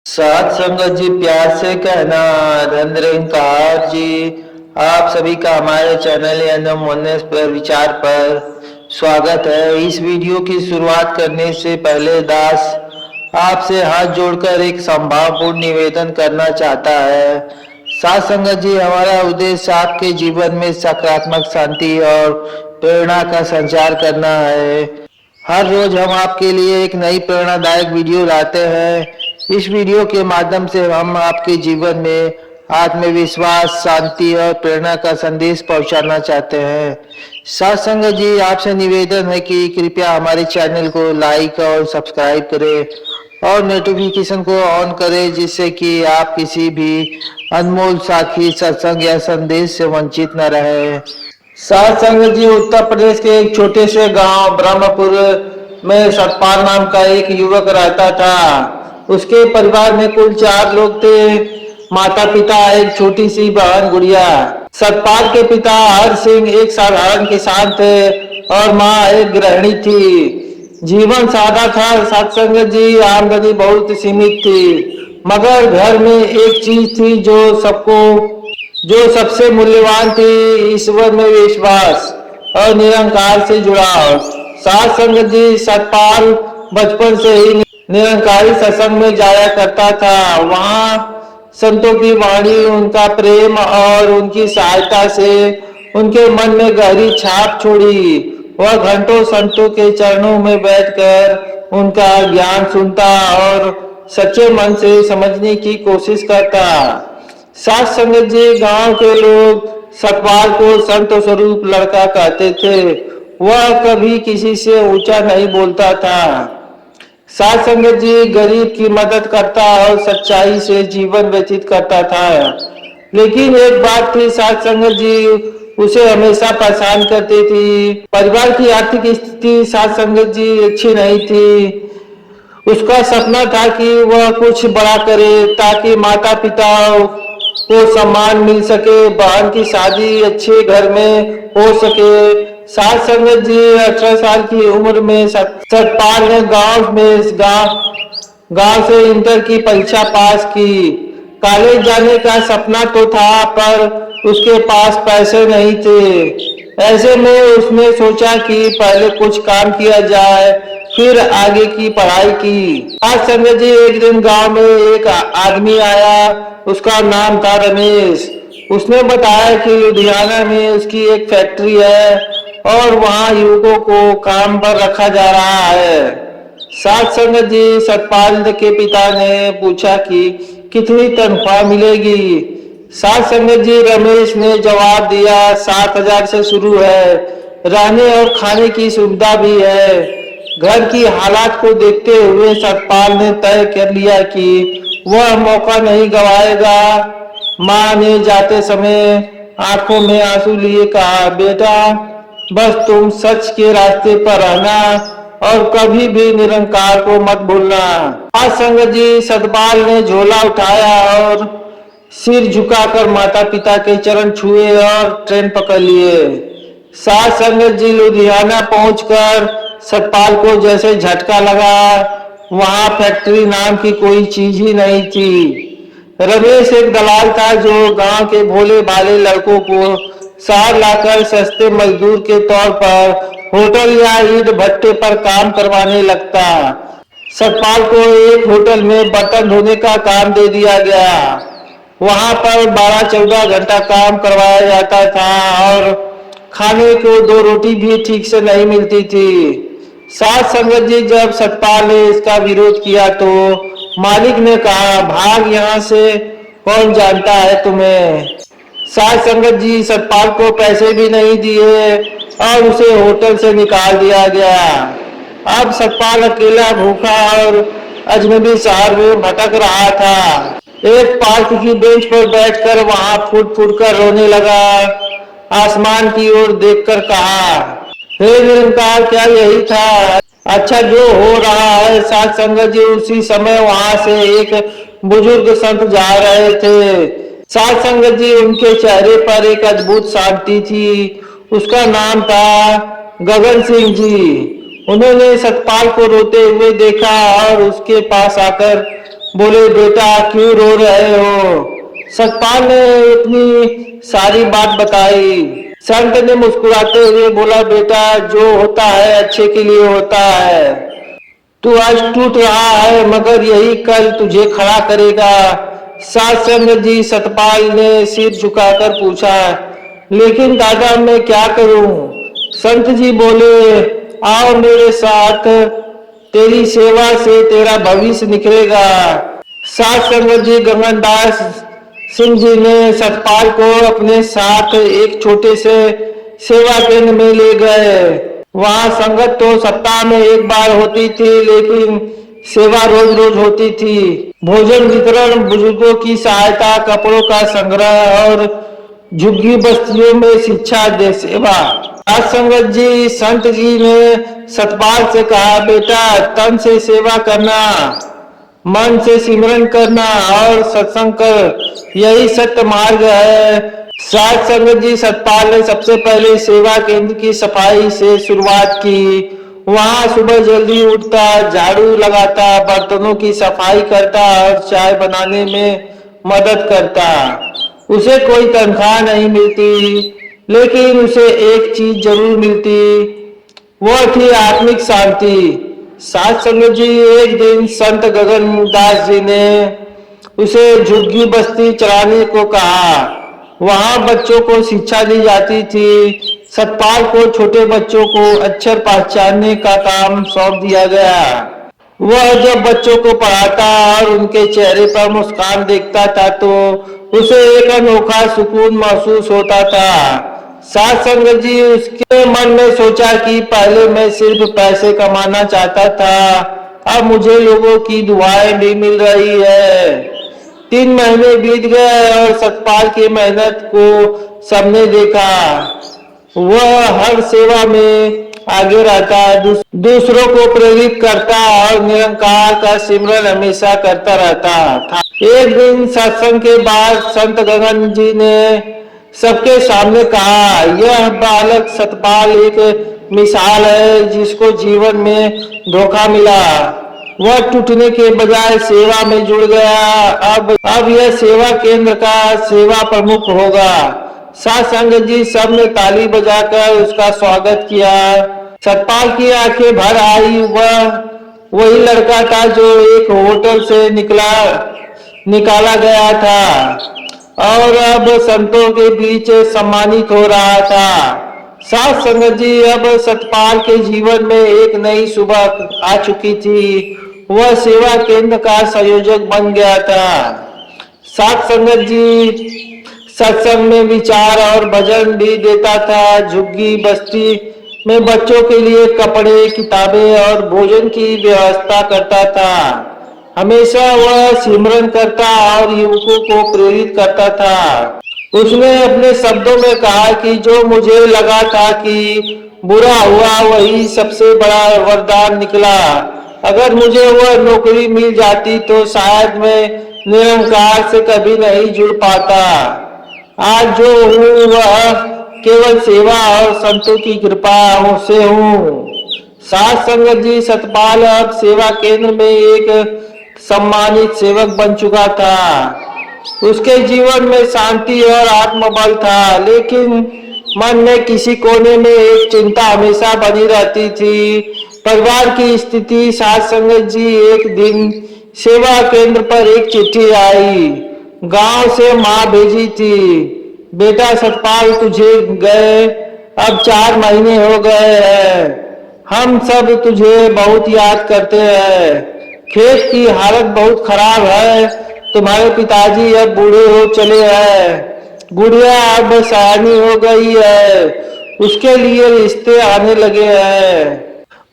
सात संगत जी, प्यार से कहना धन निरंकार जी। आप सभी का हमारे चैनल यानी मोनेस पर विचार पर स्वागत है। इस वीडियो की शुरुआत करने से पहले दास आपसे हाथ जोड़कर एक संभावपूर्ण निवेदन करना चाहता है। सात संगत जी, हमारा उद्देश्य आपके जीवन में सकारात्मक शांति और प्रेरणा का संचार करना है। हर रोज हम आपके लिए एक नई प्रेरणादायक वीडियो लाते हैं। इस वीडियो के माध्यम से हम आपके जीवन में आत्मविश्वास, शांति और प्रेरणा का संदेश पहुंचाना चाहते हैं। साथ संगत जी, आपसे निवेदन है कि कृपया हमारे चैनल को लाइक और सब्सक्राइब करें और नोटिफिकेशन को ऑन करें, जिससे कि आप किसी भी अनमोल साथी, सत्संग या संदेश से वंचित न रहे। सात संगत जी, उत्तर प्रदेश के एक छोटे से गांव ब्रह्मपुर में सतपाल नाम का एक युवक रहता था। उसके परिवार में कुल 4 लोग थे। माता पिता, एक छोटी सी बहन गुड़िया। सतपाल के पिता हर सिंह एक साधारण किसान थे और माँ एक गृहिणी थी। जीवन सादा था सात संगत जी, आमदनी बहुत सीमित थी, मगर घर में एक चीज थी जो सबसे मूल्यवान थी, ईश्वर में विश्वास और निरंकार से जुड़ाव। सात संगत जी, सतपाल बचपन से ही निरंकारी सत्संग में जाया करता था। वहाँ संतों की वाणी, उनका प्रेम और उनकी सहायता से उनके मन में गहरी छाप छोड़ी। वह घंटों संतों के चरणों में बैठकर उनका ज्ञान सुनता और सच्चे मन से समझने की कोशिश करता। सात संगत जी, गांव के लोग सतपाल को संत स्वरूप लड़का कहते थे। वह कभी किसी से ऊंचा नहीं बोलता था। सात संगत जी, गरीब की मदद करता और सच्चाई से जीवन व्यतीत करता था। लेकिन एक बात थी, सात संगत जी उसे हमेशा परेशान करती थी। परिवार की आर्थिक स्थिति सात संगत जी अच्छी नहीं थी। उसका सपना था कि वह कुछ बड़ा करे ताकि माता पिता को सम्मान मिल सके, बहन की शादी अच्छे घर में हो सके। सात संगत जी, 18 साल की उम्र में सतपाल ने गांव से इंटर की परीक्षा पास की। कॉलेज जाने का सपना तो था, पर उसके पास पैसे नहीं थे। ऐसे में उसने सोचा कि पहले कुछ काम किया जाए, फिर आगे की पढ़ाई की। आज संजय जी, एक दिन गांव में एक आदमी आया। उसका नाम था रमेश। उसने बताया कि लुधियाना में उसकी एक फैक्ट्री है और वहां युवकों को काम पर रखा जा रहा है। सात संगत जी, सतपाल के पिता ने पूछा कि कितनी तनख्वाह मिलेगी। सात संगत जी, रमेश ने जवाब दिया, 7,000 से शुरू है। रहने और खाने की सुविधा भी है। घर की हालात को देखते हुए सतपाल ने तय कर लिया कि वह मौका नहीं गवाएगा। माँ ने जाते समय आंखों में आंसू लिए कहा, बेटा बस तुम सच के रास्ते पर रहना और कभी भी निरंकार को मत भूलना। आज संगत जी, सतपाल ने झोला उठाया और सिर झुकाकर माता पिता के चरण छुए और ट्रेन पकड़ लिए। सात संगत जी, लुधियाना पहुंचकर सतपाल को जैसे झटका लगा। वहां फैक्ट्री नाम की कोई चीज ही नहीं थी। रमेश एक दलाल था जो गांव के भोले भाले लड़कों को शहर लाकर सस्ते मजदूर के तौर पर होटल या ईंट भट्टे पर काम करवाने लगता। सतपाल को एक होटल में बर्तन धोने का काम दे दिया गया। वहां पर 12-14 घंटा काम करवाया जाता था और खाने को 2 रोटी भी ठीक से नहीं मिलती थी। सात संगत जी, जब सतपाल ने इसका विरोध किया तो मालिक ने कहा, भाग यहाँ से, कौन जानता है तुम्हें। सात संगत जी, सतपाल को पैसे भी नहीं दिए और उसे होटल से निकाल दिया गया। अब सतपाल अकेला, भूखा और अजनबी शहर में भटक रहा था। एक पार्क की बेंच पर बैठकर वहां फुट फुट कर रोने लगा। आसमान की ओर देखकर कहा, हे निरंकार, क्या यही था अच्छा जो हो रहा है। सात संगत जी, उसी समय वहां से एक बुजुर्ग संत जा रहे थे। सात संगत जी, उनके चेहरे पर एक अद्भुत शांति थी। उसका नाम था गगन सिंह जी। उन्होंने सतपाल को रोते हुए देखा और उसके पास आकर बोले, बेटा क्यों रो रहे हो? सतपाल ने इतनी सारी बात बताई। संत ने मुस्कुराते हुए बोला, बेटा जो होता है अच्छे के लिए होता है। तू आज टूट रहा है मगर यही कल तुझे खड़ा करेगा। सात संगत जी, सतपाल ने सिर झुकाकर पूछा, लेकिन दादा मैं क्या करूं? संत जी बोले, आओ मेरे साथ, तेरी सेवा से तेरा भविष्य निखरेगा। सात संगत जी, गगनदास सिंह जी ने सतपाल को अपने साथ एक छोटे से सेवा केंद्र में ले गए। वहां संगत तो सप्ताह में एक बार होती थी, लेकिन सेवा रोज रोज होती थी। भोजन वितरण, बुजुर्गों की सहायता, कपड़ों का संग्रह और झुग्गी बस्तियों में शिक्षा दे सेवा। आज संगत जी, संत जी ने सतपाल से कहा, बेटा तन से सेवा करना, मन से सिमरन करना और सत्संग कर, यही सत्य मार्ग है। सात संगत जी, सतपाल ने सबसे पहले सेवा केंद्र की सफाई से शुरुआत की। वहां सुबह जल्दी उठता, झाड़ू लगाता, बर्तनों की सफाई करता और चाय बनाने में मदद करता। उसे कोई तनख्वाह नहीं मिलती, लेकिन उसे एक चीज जरूर मिलती, वह थी आत्मिक शांति। सात संगत जी, एक दिन संत गगनदास जी ने उसे झुग्गी बस्ती चलाने को कहा। वहां बच्चों को शिक्षा दी जाती थी। सतपाल को छोटे बच्चों को अक्षर पहचानने का काम सौंप दिया गया। वह जब बच्चों को पढ़ाता और उनके चेहरे पर मुस्कान देखता था तो उसे एक अनोखा सुकून महसूस होता था। सात संगत जी, उसके मन में सोचा कि पहले मैं सिर्फ पैसे कमाना चाहता था, अब मुझे लोगों की दुआएं भी मिल रही है। 3 महीने बीत गए और सतपाल की मेहनत को सबने देखा। वह हर सेवा में आगे रहता, दूसरों को प्रेरित करता और निरंकार का सिमरन हमेशा करता रहता था। एक दिन सत्संग के बाद संत गगन जी ने सबके सामने कहा, यह बालक सतपाल एक मिसाल है जिसको जीवन में धोखा मिला। वह टूटने के बजाय सेवा में जुड़ गया। अब यह सेवा केंद्र का सेवा प्रमुख होगा। सात संगत जी, सबने ताली बजाकर उसका स्वागत किया। सतपाल की आंखें भर आई। वह वही लड़का था जो एक होटल से निकाला गया था और अब संतों के बीच सम्मानित हो रहा था। सात संगत जी, अब सतपाल के जीवन में एक नई सुबह आ चुकी थी। वह सेवा केंद्र का संयोजक बन गया था। सात संगत जी सत्संग में विचार और भजन भी देता था। झुग्गी बस्ती में बच्चों के लिए कपड़े, किताबें और भोजन की व्यवस्था करता था। हमेशा वह सिमरन करता और युवकों को प्रेरित करता था। उसने अपने शब्दों में कहा कि जो मुझे लगा था कि बुरा हुआ वही सबसे बड़ा वरदान निकला। अगर मुझे वह नौकरी मिल जाती तो शायद मैं निरंकार से कभी नहीं जुड़ पाता। आज जो हूँ वह केवल सेवा और संतों की कृपा से हूँ। सात संगत जी, सतपाल अब सेवा केंद्र में एक सम्मानित सेवक बन चुका था। उसके जीवन में शांति और आत्मबल था, लेकिन मन में किसी कोने में एक चिंता हमेशा बनी रहती थी, परिवार की स्थिति। सात संगत जी, एक दिन सेवा केंद्र पर एक चिट्ठी आई। गांव से माँ भेजी थी, बेटा सतपाल तुझे गए अब 4 महीने हो गए हैं। हम सब तुझे बहुत याद करते हैं। खेत की हालत बहुत खराब है। तुम्हारे पिताजी अब बूढ़े हो चले हैं। गुड़िया अब सयानी हो गई है। उसके लिए रिश्ते आने लगे हैं,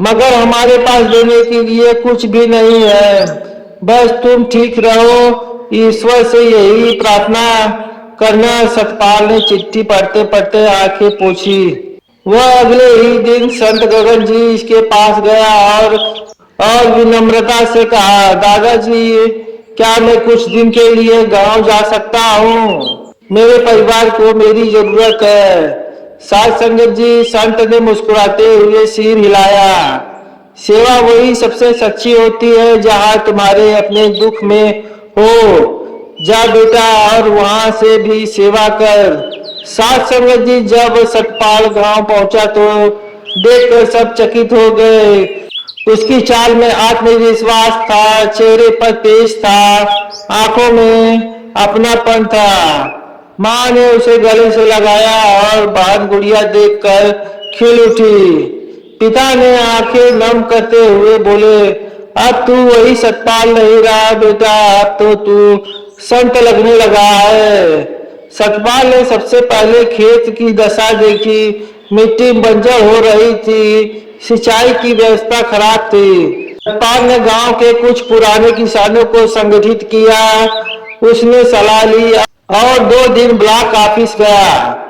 मगर हमारे पास देने के लिए कुछ भी नहीं है। बस तुम ठीक रहो, ईश्वर से यही प्रार्थना करना। सतपाल ने चिट्ठी पढ़ते पढ़ते आंखें पोंछी। वह अगले ही दिन संत गगन जी के पास गया और विनम्रता से कहा, दादाजी क्या मैं कुछ दिन के लिए गांव जा सकता हूँ? मेरे परिवार को मेरी जरूरत है। सात संगत जी, संत ने मुस्कुराते हुए सिर हिलाया। सेवा वही सबसे सच्ची होती है जहाँ तुम्हारे अपने दुख में हो। जा बेटा और वहां से भी सेवा कर। साथ संगत जी जब सतपाल गांव पहुंचा तो देखकर सब चकित हो गए। उसकी चाल में आत्मविश्वास था, चेहरे पर तेज था, आंखों में अपनापन था। माँ ने उसे गले से लगाया और बहन गुड़िया देखकर खिल उठी। पिता ने आंखें नम करते हुए बोले, अब तू वही सतपाल नहीं रहा बेटा, अब तो तू संत लगने लगा है। सतपाल ने सबसे पहले खेत की दशा देखी। मिट्टी बंजर हो रही थी, सिंचाई की व्यवस्था खराब थी। सतपाल ने गांव के कुछ पुराने किसानों को संगठित किया। उसने सलाह ली और 2 दिन ब्लॉक ऑफिस गया।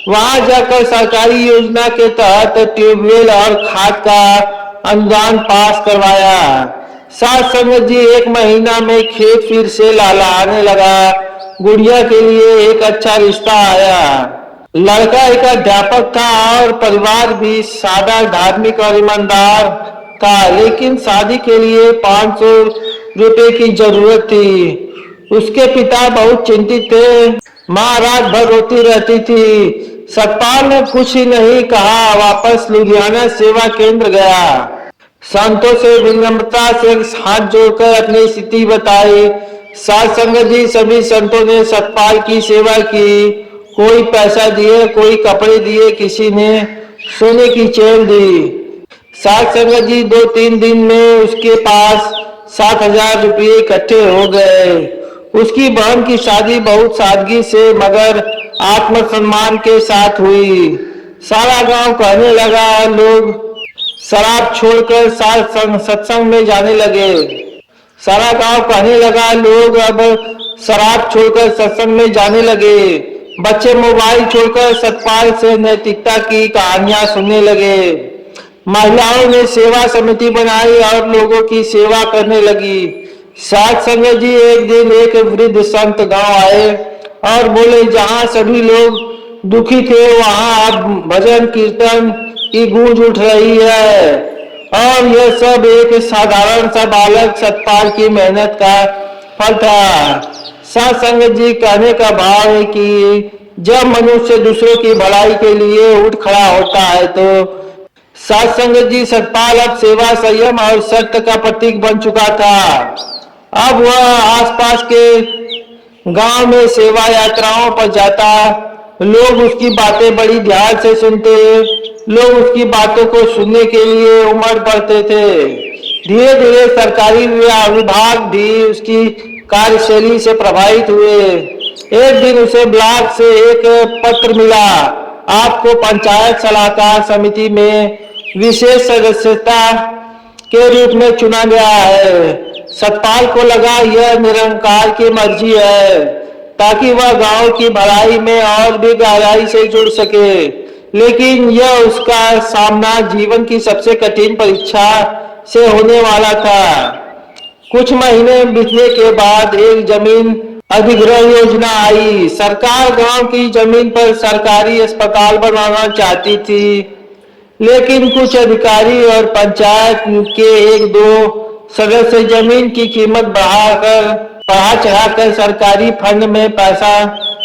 वहां जाकर सरकारी योजना के तहत ट्यूबवेल और खाद का अनुदान पास करवाया। साथ संगत जी 1 महीना में खेत फिर से लहलहाने लगा। गुड़िया के लिए एक अच्छा रिश्ता आया। लड़का एक अध्यापक था और परिवार भी सादा, धार्मिक और ईमानदार था, लेकिन शादी के लिए 500 रुपए की जरूरत थी। उसके पिता बहुत चिंतित थे। माँ रात भर रोती रहती थी। सतपाल ने कुछ ही नहीं कहा, वापस लुधियाना सेवा केंद्र गया। संतों से विनम्रता से हाथ जोड़कर अपनी स्थिति बताई। साथ संगत जी सभी संतों ने सतपाल की सेवा की। कोई पैसा दिए, कोई कपड़े दिए, किसी ने सोने की चेन दी। साथ संगत जी 2-3 दिन में उसके पास 7,000 रुपये इकट्ठे हो गए। उसकी बहन की शादी बहुत सादगी से मगर आत्मसम्मान के साथ हुई। सारा गांव कहने लगा, लोग शराब छोड़कर सत्संग में जाने लगे। सारा गांव कहने लगा, लोग अब शराब छोड़कर सत्संग में जाने लगे। बच्चे मोबाइल छोड़कर सतपाल से नैतिकता की कहानियां सुनने लगे। महिलाओं ने सेवा समिति बनाई और लोगों की सेवा करने लगी। साथ संगत जी एक दिन एक वृद्ध संत गांव आए और बोले, जहां सभी लोग दुखी थे वहां अब भजन कीर्तन की गूंज उठ रही है। और यह सब एक साधारण सा बालक सतपाल की मेहनत का फल था। साथ संगत जी कहने का भाव है कि जब मनुष्य दूसरों की भलाई के लिए उठ खड़ा होता है तो साथ संगत जी सतपाल अब सेवा, संयम और सत्य का प्रतीक बन चुका था। अब वह आसपास के गांव में सेवा यात्राओं पर जाता। लोग उसकी बातें बड़ी ध्यान से सुनते। लोग उसकी बातों को सुनने के लिए उमड़ पड़ते थे। धीरे धीरे सरकारी विभाग भी उसकी कार्यशैली से प्रभावित हुए। एक दिन उसे ब्लॉक से एक पत्र मिला, आपको पंचायत सलाहकार समिति में विशेष सदस्यता के रूप में चुना गया है। सतपाल को लगा यह निरंकार की मर्जी है ताकि वह गांव की भलाई में और भी गहराई से जुड़ सके। लेकिन यह उसका सामना जीवन की सबसे कठिन परीक्षा से होने वाला था। कुछ महीने बीतने के बाद एक जमीन अधिग्रहण योजना आई। सरकार गांव की जमीन पर सरकारी अस्पताल बनवाना चाहती थी, लेकिन कुछ अधिकारी और पंचायत के 1-2 सदस्य जमीन की कीमत बढ़ा चढ़ाकर सरकारी फंड में पैसा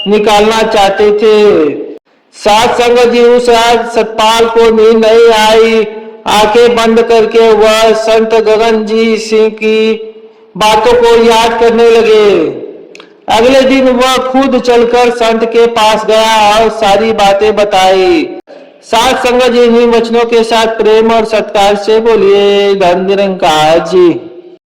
निकालना चाहते थे। साथ संगत जी उस रात सतपाल को नींद नहीं आई। आंखें बंद करके वह संत गगनजी सिंह की बातों को याद करने लगे। अगले दिन वह खुद चलकर संत के पास गया और सारी बातें बताई। साथ संगत जी इन्हीं वचनों के साथ प्रेम और सत्कार से बोलिए, धन निरंकार जी।